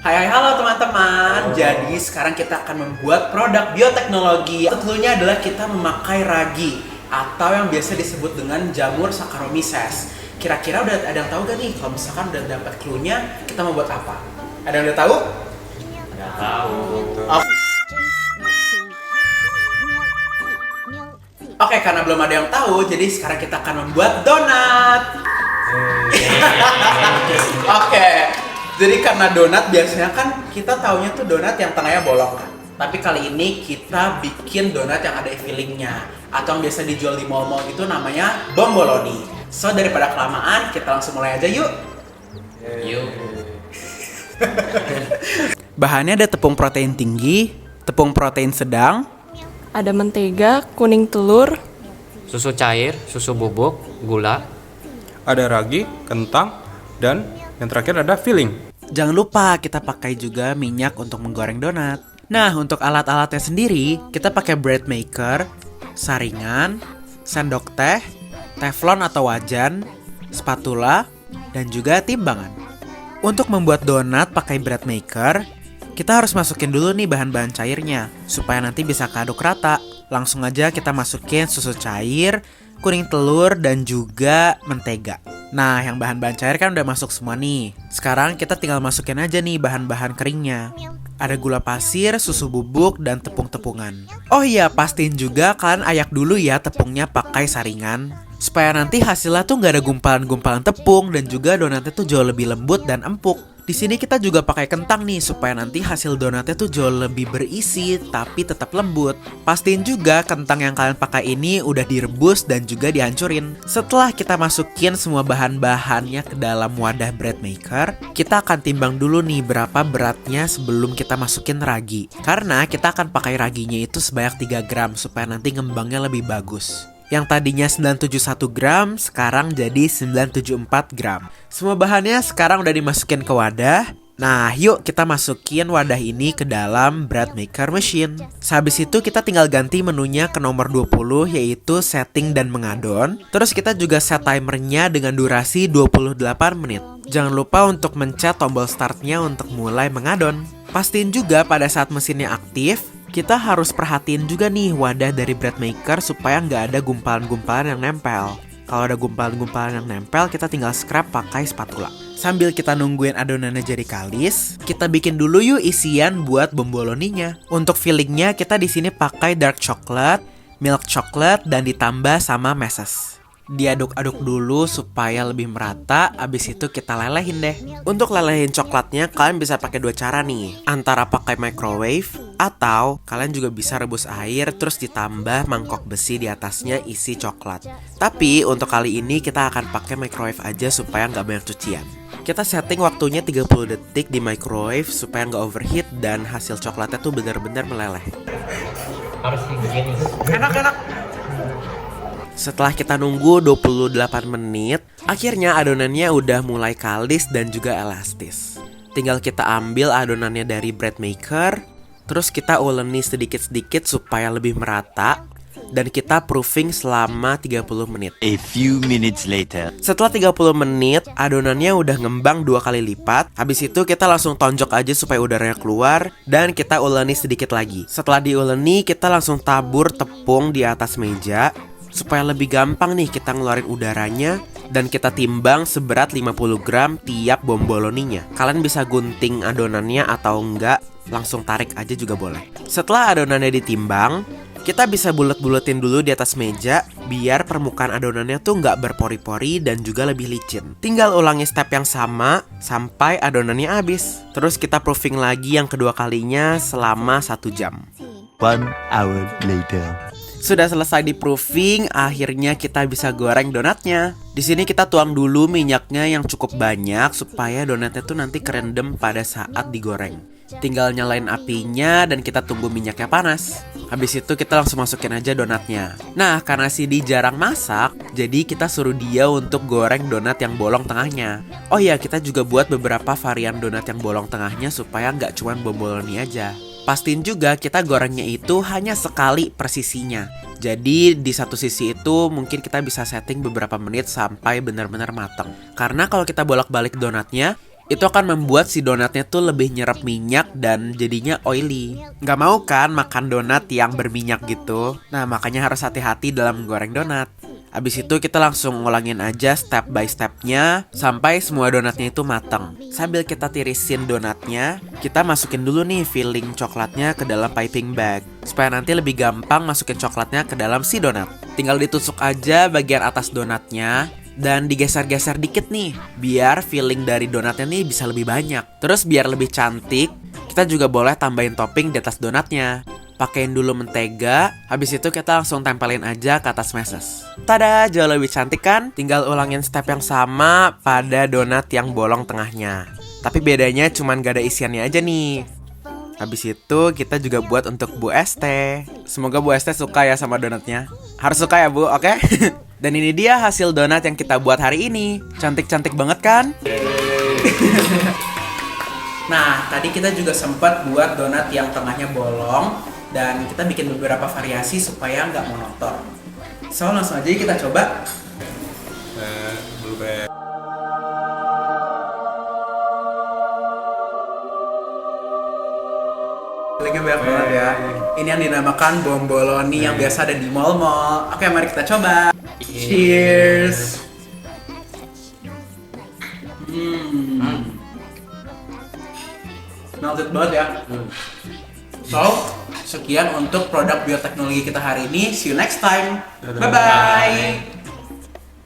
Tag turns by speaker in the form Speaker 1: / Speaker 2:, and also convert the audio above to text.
Speaker 1: Hai halo teman-teman. Jadi sekarang kita akan membuat produk bioteknologi. Cluenya adalah kita memakai ragi atau yang biasa disebut dengan jamur Saccharomyces. Kira-kira udah ada yang tahu gak nih kalau misalkan udah dapat cluenya kita mau buat apa? Ada yang udah tahu?
Speaker 2: Nggak tahu.
Speaker 1: Oke, karena belum ada yang tahu, jadi sekarang kita akan membuat donat. Oke, jadi karena donat biasanya kan kita taunya tuh donat yang tengahnya bolong kan. Tapi kali ini kita bikin donat yang ada fillingnya, atau yang biasa dijual di mall-mall itu namanya bomboloni. So daripada kelamaan, kita langsung mulai aja yuk.
Speaker 2: Yuk.
Speaker 1: Bahannya ada tepung protein tinggi, tepung protein sedang,
Speaker 3: Ada mentega, kuning telur,
Speaker 2: Susu cair, susu bubuk, gula.
Speaker 4: Ada ragi, kentang, dan yang terakhir ada filling.
Speaker 1: Jangan lupa kita pakai juga minyak untuk menggoreng donat. Nah, untuk alat-alatnya sendiri, kita pakai bread maker, saringan, sendok teh, teflon atau wajan, spatula, dan juga timbangan. Untuk membuat donat pakai bread maker, kita harus masukin dulu nih bahan-bahan cairnya, supaya nanti bisa keaduk rata. Langsung aja kita masukin susu cair, kuning telur, dan juga mentega. Nah, yang bahan-bahan cair kan udah masuk semua nih. Sekarang kita tinggal masukin aja nih bahan-bahan keringnya. Ada gula pasir, susu bubuk, dan tepung-tepungan. Oh iya, pastiin juga kalian ayak dulu ya tepungnya pakai saringan, supaya nanti hasilnya tuh nggak ada gumpalan-gumpalan tepung dan juga donatnya tuh jauh lebih lembut dan empuk. Di sini kita juga pakai kentang nih supaya nanti hasil donatnya tuh jauh lebih berisi tapi tetap lembut. Pastiin juga kentang yang kalian pakai ini udah direbus dan juga dihancurin. Setelah kita masukin semua bahan-bahannya ke dalam wadah bread maker, kita akan timbang dulu nih berapa beratnya sebelum kita masukin ragi. Karena kita akan pakai raginya itu sebanyak 3 gram supaya nanti ngembangnya lebih bagus. Yang tadinya 971 gram, sekarang jadi 974 gram. Semua bahannya sekarang udah dimasukin ke wadah. Nah, yuk kita masukin wadah ini ke dalam bread maker machine. Sehabis itu kita tinggal ganti menunya ke nomor 20, yaitu setting dan mengadon. Terus kita juga set timernya dengan durasi 28 menit. Jangan lupa untuk mencet tombol startnya untuk mulai mengadon. Pastiin juga pada saat mesinnya aktif, kita harus perhatiin juga nih wadah dari bread maker supaya nggak ada gumpalan-gumpalan yang nempel. Kalau ada gumpalan-gumpalan yang nempel, kita tinggal scrap pakai spatula. Sambil kita nungguin adonannya jadi kalis, kita bikin dulu yuk isian buat bomboloninya. Untuk fillingnya kita di sini pakai dark chocolate, milk chocolate, dan ditambah sama meses. Diaduk-aduk dulu supaya lebih merata, abis itu kita lelehin deh. Untuk lelehin coklatnya kalian bisa pakai 2 cara nih. Antara pakai microwave atau kalian juga bisa rebus air terus ditambah mangkok besi di atasnya isi coklat. Tapi untuk kali ini kita akan pakai microwave aja supaya nggak banyak cucian. Kita setting waktunya 30 detik di microwave supaya nggak overheat dan hasil coklatnya tuh benar-benar meleleh.
Speaker 2: Harus begini.
Speaker 1: Enak-enak. Setelah kita nunggu 28 menit, akhirnya adonannya udah mulai kalis dan juga elastis. Tinggal kita ambil adonannya dari bread maker, terus kita uleni sedikit-sedikit supaya lebih merata, dan kita proofing selama 30 menit.
Speaker 5: A few minutes later.
Speaker 1: Setelah 30 menit, adonannya udah ngembang 2 kali lipat. Habis itu kita langsung tonjok aja supaya udaranya keluar, dan kita uleni sedikit lagi. Setelah diuleni, kita langsung tabur tepung di atas meja supaya lebih gampang nih kita ngeluarin udaranya, dan kita timbang seberat 50 gram tiap bomboloninya. Kalian bisa gunting adonannya atau enggak, langsung tarik aja juga boleh. Setelah adonannya ditimbang, kita bisa bulet-buletin dulu di atas meja biar permukaan adonannya tuh nggak berpori-pori dan juga lebih licin. Tinggal ulangi step yang sama sampai adonannya habis. Terus kita proofing lagi yang kedua kalinya selama 1 jam.
Speaker 5: 1 hour later.
Speaker 1: Sudah selesai di proofing, akhirnya kita bisa goreng donatnya. Di sini kita tuang dulu minyaknya yang cukup banyak supaya donatnya tuh nanti kerendam pada saat digoreng. Tinggal nyalain apinya dan kita tunggu minyaknya panas. Habis itu kita langsung masukin aja donatnya. Nah, karena Sidi jarang masak, jadi kita suruh dia untuk goreng donat yang bolong tengahnya. Oh iya, kita juga buat beberapa varian donat yang bolong tengahnya supaya nggak cuma bomboloni aja. Pastiin juga kita gorengnya itu hanya sekali per sisinya. Jadi di satu sisi itu mungkin kita bisa setting beberapa menit sampai benar-benar matang. Karena kalau kita bolak-balik donatnya, itu akan membuat si donatnya tuh lebih nyerap minyak dan jadinya oily. Nggak mau kan makan donat yang berminyak gitu? Nah, makanya harus hati-hati dalam menggoreng donat. Abis itu kita langsung ngulangin aja step by stepnya sampai semua donatnya itu matang. Sambil kita tirisin donatnya, kita masukin dulu nih filling coklatnya ke dalam piping bag supaya nanti lebih gampang masukin coklatnya ke dalam si donat. Tinggal ditusuk aja bagian atas donatnya dan digeser-geser dikit nih, biar filling dari donatnya nih bisa lebih banyak. Terus biar lebih cantik, kita juga boleh tambahin topping di atas donatnya. Pakein dulu mentega, habis itu kita langsung tempelin aja ke atas meses. Tada, jauh lebih cantik kan? Tinggal ulangin step yang sama pada donat yang bolong tengahnya. Tapi bedanya cuman gak ada isiannya aja nih. Habis itu kita juga buat untuk Bu ST. Semoga Bu ST suka ya sama donatnya. Harus suka ya Bu, oke? Dan ini dia hasil donat yang kita buat hari ini. Cantik-cantik banget kan? Nah, tadi kita juga sempat buat donat yang tengahnya bolong. Dan kita bikin beberapa variasi supaya nggak monoton. So, langsung aja kita coba.
Speaker 4: Blueberry.
Speaker 1: Lagi banyak banget ya. Ini yang dinamakan bomboloni yang biasa ada di mall-mall. Oke, mari kita coba. Cheers. Melted banget ya. So, sekian untuk produk bioteknologi kita hari ini. See you next time. Bye-bye.